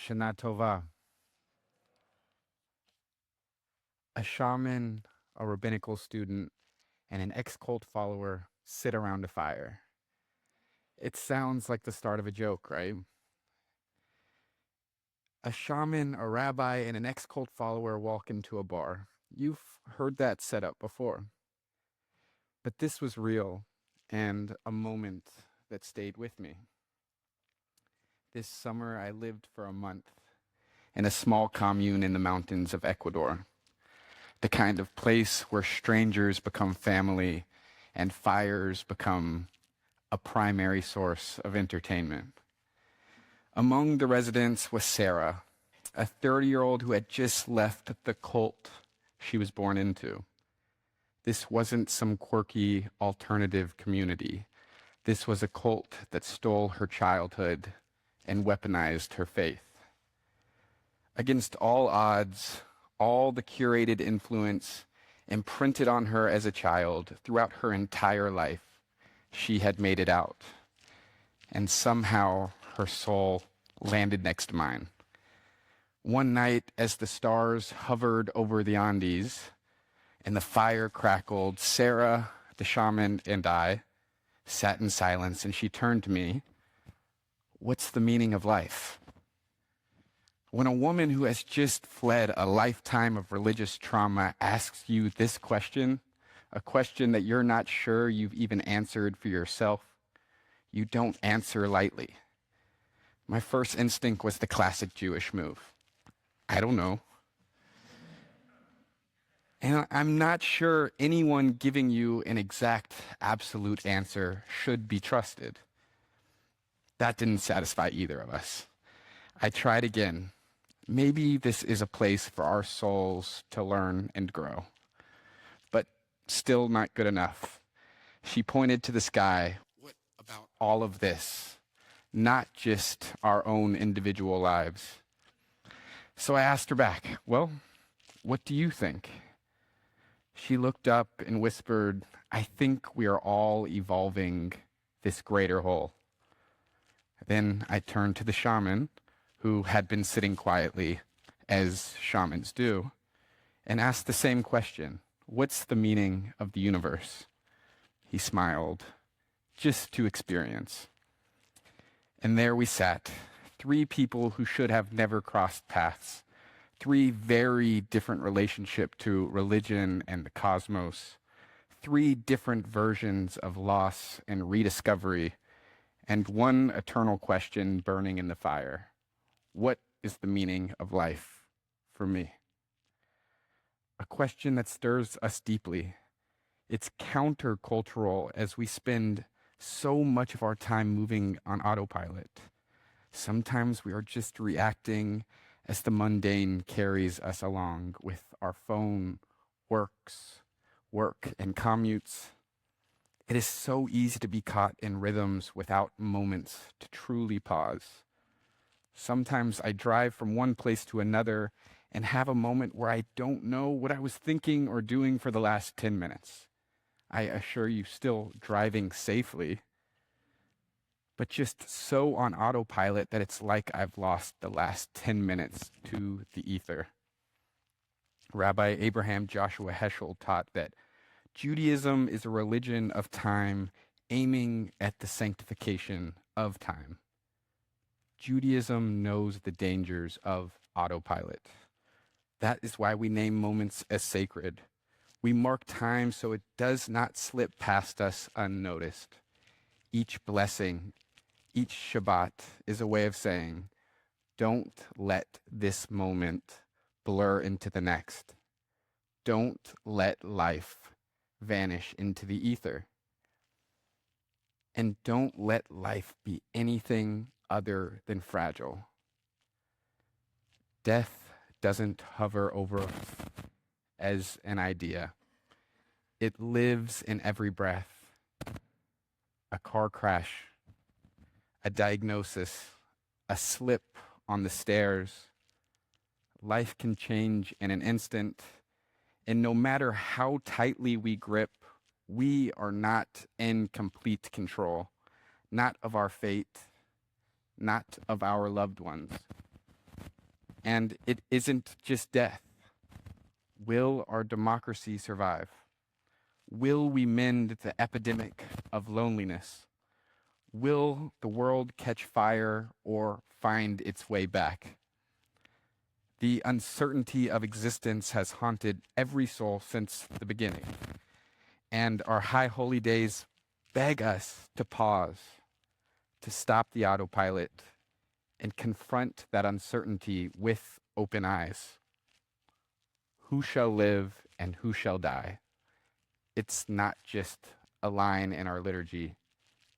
Shana Tova. A shaman, a rabbinical student, and an ex-cult follower sit around a fire. It sounds like the start of a joke, right? A shaman, a rabbi, and an ex-cult follower walk into a bar. You've heard that setup before. But this was real and a moment that stayed with me. This summer, I lived for a month in a small commune in the mountains of Ecuador, the kind of place where strangers become family and fires become a primary source of entertainment. Among the residents was Sarah, a 30-year-old who had just left the cult she was born into. This wasn't some quirky alternative community. This was a cult that stole her childhood and weaponized her faith. Against all odds, all the curated influence imprinted on her as a child throughout her entire life, she had made it out. And somehow her soul landed next to mine. One night, as the stars hovered over the Andes and the fire crackled, Sarah, the shaman, and I sat in silence, and she turned to me. What's the meaning of life? When a woman who has just fled a lifetime of religious trauma asks you this question, a question that you're not sure you've even answered for yourself, you don't answer lightly. My first instinct was the classic Jewish move. I don't know. And I'm not sure anyone giving you an exact, absolute answer should be trusted. That didn't satisfy either of us. I tried again. Maybe this is a place for our souls to learn and grow. But still not good enough. She pointed to the sky. What about all of this? Not just our own individual lives. So I asked her back, well, what do you think? She looked up and whispered, I think we are all evolving this greater whole. Then I turned to the shaman, who had been sitting quietly, as shamans do, and asked the same question. What's the meaning of the universe? He smiled, just to experience. And there we sat, three people who should have never crossed paths, three very different relationships to religion and the cosmos, three different versions of loss and rediscovery, and one eternal question burning in the fire. What is the meaning of life for me? A question that stirs us deeply. It's countercultural as we spend so much of our time moving on autopilot. Sometimes we are just reacting as the mundane carries us along with our phone, work, and commutes. It is so easy to be caught in rhythms without moments to truly pause. Sometimes I drive from one place to another and have a moment where I don't know what I was thinking or doing for the last 10 minutes. I assure you, still driving safely, but just so on autopilot that it's like I've lost the last 10 minutes to the ether. Rabbi Abraham Joshua Heschel taught that Judaism is a religion of time aiming at the sanctification of time. Judaism knows the dangers of autopilot. That is why we name moments as sacred. We mark time so it does not slip past us unnoticed. Each blessing, each Shabbat is a way of saying, don't let this moment blur into the next. Don't let life vanish into the ether. And don't let life be anything other than fragile. Death doesn't hover over us as an idea. It lives in every breath. A car crash, a diagnosis, a slip on the stairs. Life can change in an instant, and no matter how tightly we grip, we are not in complete control, not of our fate, not of our loved ones. And it isn't just death. Will our democracy survive? Will we mend the epidemic of loneliness? Will the world catch fire or find its way back? The uncertainty of existence has haunted every soul since the beginning, and our high holy days beg us to pause, to stop the autopilot, and confront that uncertainty with open eyes. Who shall live and who shall die? It's not just a line in our liturgy,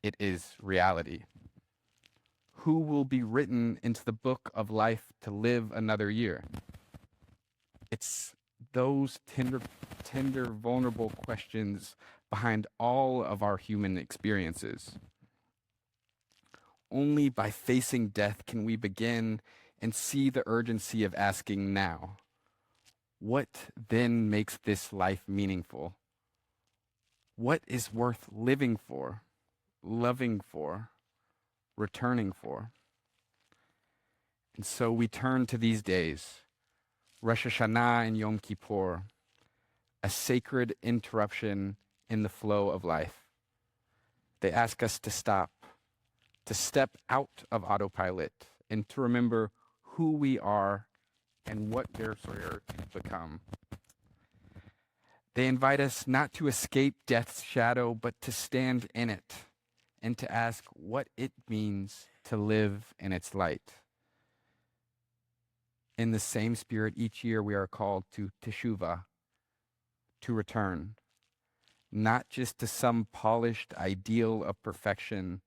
it is reality. Who will be written into the book of life to live another year? It's those tender, vulnerable questions behind all of our human experiences. Only by facing death can we begin and see the urgency of asking now. What then makes this life meaningful? What is worth living for, loving for, returning for? And so we turn to these days, Rosh Hashanah and Yom Kippur, a sacred interruption in the flow of life. They ask us to stop, to step out of autopilot, and to remember who we are and what we're here to become. They invite us not to escape death's shadow, but to stand in it and to ask what it means to live in its light. In the same spirit, each year we are called to teshuvah, to return, not just to some polished ideal of perfection,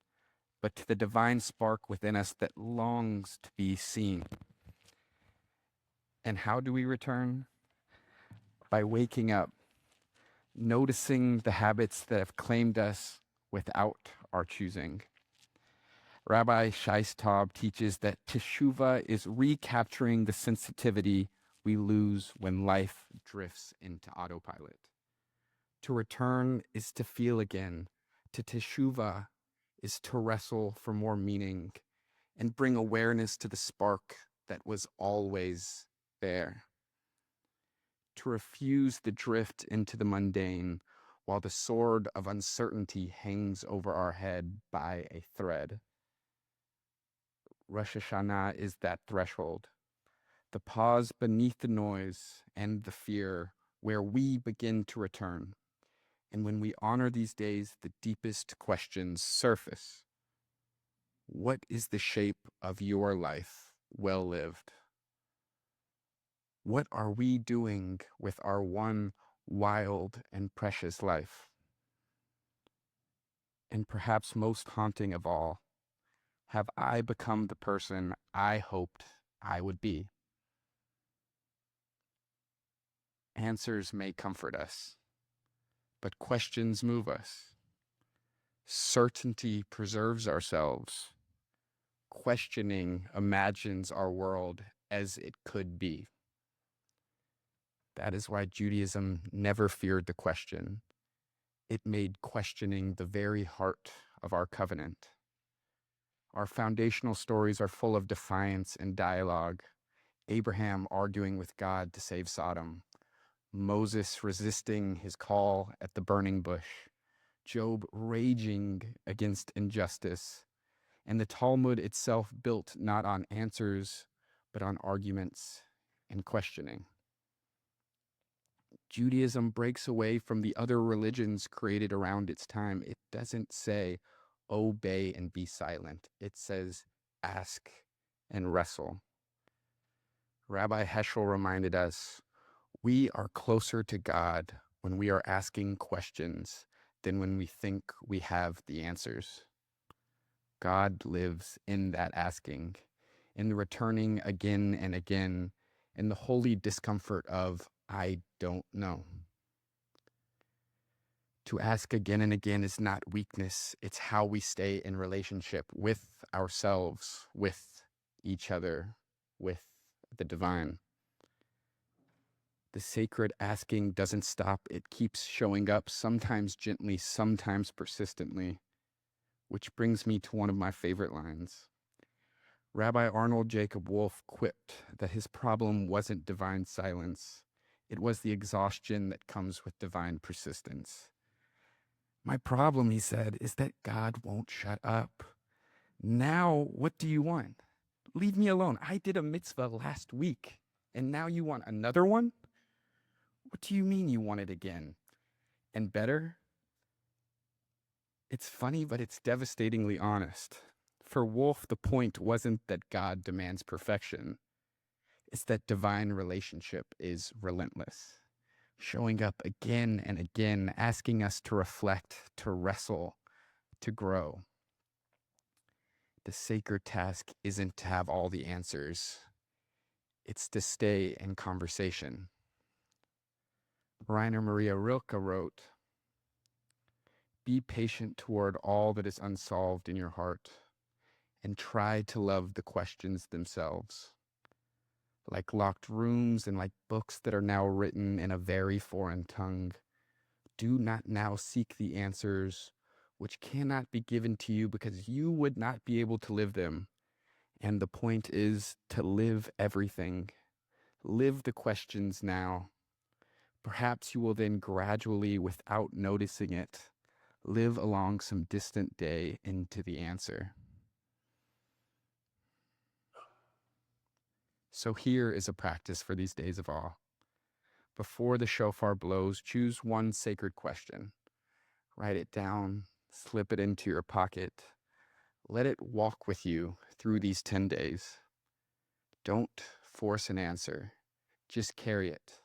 but to the divine spark within us that longs to be seen. And how do we return? By waking up, noticing the habits that have claimed us without our choosing. Rabbi Shais Taub teaches that teshuvah is recapturing the sensitivity we lose when life drifts into autopilot. To return is to feel again. To teshuvah is to wrestle for more meaning and bring awareness to the spark that was always there. To refuse the drift into the mundane while the sword of uncertainty hangs over our head by a thread. Rosh Hashanah is that threshold, the pause beneath the noise and the fear where we begin to return. And when we honor these days, the deepest questions surface. What is the shape of your life well lived? What are we doing with our one wild and precious life? And perhaps most haunting of all, have I become the person I hoped I would be? Answers may comfort us, but questions move us. Certainty preserves ourselves. Questioning imagines our world as it could be. That is why Judaism never feared the question. It made questioning the very heart of our covenant. Our foundational stories are full of defiance and dialogue. Abraham arguing with God to save Sodom. Moses resisting his call at the burning bush. Job raging against injustice. And the Talmud itself built not on answers, but on arguments and questioning. Judaism breaks away from the other religions created around its time. It doesn't say, obey and be silent. It says, ask and wrestle. Rabbi Heschel reminded us, we are closer to God when we are asking questions than when we think we have the answers. God lives in that asking, in the returning again and again, in the holy discomfort of, I don't know. To ask again and again is not weakness. It's how we stay in relationship with ourselves, with each other, with the divine. The sacred asking doesn't stop. It keeps showing up, sometimes gently, sometimes persistently, which brings me to one of my favorite lines. Rabbi Arnold Jacob Wolff quipped that his problem wasn't divine silence, it was the exhaustion that comes with divine persistence. My problem, he said, is that God won't shut up. Now, what do you want? Leave me alone. I did a mitzvah last week, and now you want another one? What do you mean you want it again? And better? It's funny, but it's devastatingly honest. For Wolff, the point wasn't that God demands perfection. It's that divine relationship is relentless, showing up again and again, asking us to reflect, to wrestle, to grow. The sacred task isn't to have all the answers. It's to stay in conversation. Rainer Maria Rilke wrote, "Be patient toward all that is unsolved in your heart, and try to love the questions themselves. Like locked rooms and like books that are now written in a very foreign tongue, do not now seek the answers which cannot be given to you because you would not be able to live them. And the point is to live everything. Live the questions now. Perhaps you will then gradually, without noticing it, live along some distant day into the answer." So here is a practice for these days of awe. Before the shofar blows, choose one sacred question. Write it down, slip it into your pocket. Let it walk with you through these 10 days. Don't force an answer. Just carry it.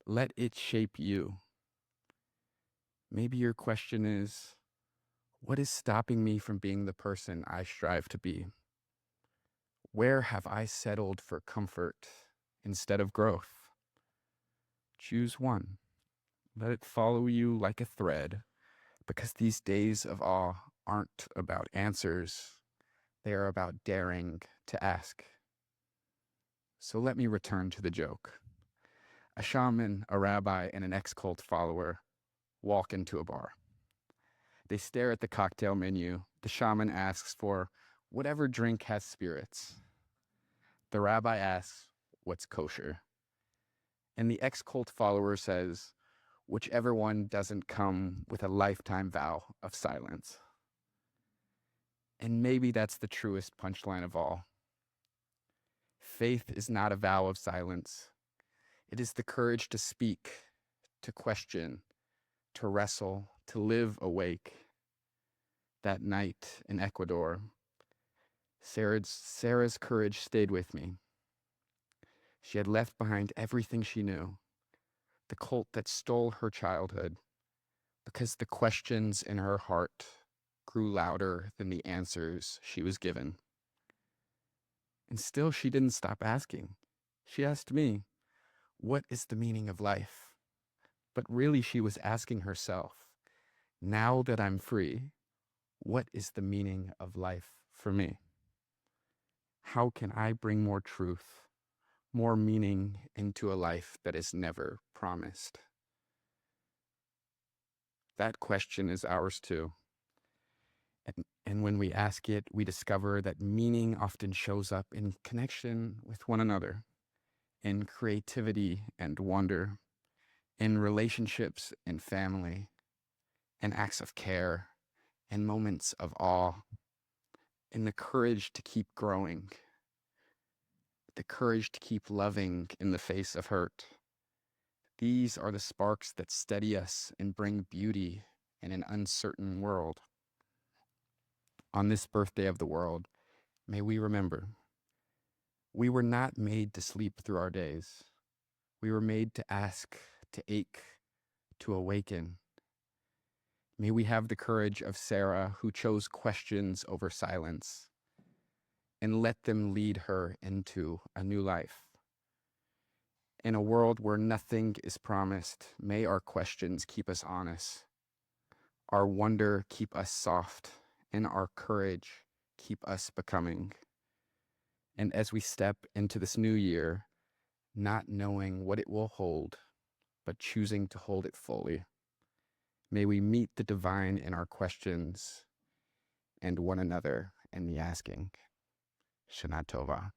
Let it shape you. Maybe your question is, what is stopping me from being the person I strive to be? Where have I settled for comfort instead of growth? Choose one. Let it follow you like a thread, because these days of awe aren't about answers. They are about daring to ask. So let me return to the joke. A shaman, a rabbi, and an ex-cult follower walk into a bar. They stare at the cocktail menu. The shaman asks for whatever drink has spirits. The rabbi asks, what's kosher? And the ex-cult follower says, whichever one doesn't come with a lifetime vow of silence. And maybe that's the truest punchline of all. Faith is not a vow of silence. It is the courage to speak, to question, to wrestle, to live awake. That night in Ecuador, Sarah's courage stayed with me. She had left behind everything she knew, the cult that stole her childhood, because the questions in her heart grew louder than the answers she was given. And still she didn't stop asking. She asked me, what is the meaning of life? But really she was asking herself, now that I'm free, what is the meaning of life for me? How can I bring more truth, more meaning into a life that is never promised? That question is ours too. And when we ask it, we discover that meaning often shows up in connection with one another, in creativity and wonder, in relationships and family, in acts of care, in moments of awe, in the courage to keep growing, the courage to keep loving in the face of hurt. These are the sparks that steady us and bring beauty in an uncertain world. On this birthday of the world, may we remember, we were not made to sleep through our days. We were made to ask, to ache, to awaken. May we have the courage of Sarah, who chose questions over silence, and let them lead her into a new life. In a world where nothing is promised, may our questions keep us honest, our wonder keep us soft, and our courage keep us becoming. And as we step into this new year, not knowing what it will hold, but choosing to hold it fully, may we meet the divine in our questions and one another in the asking. Shana Tova.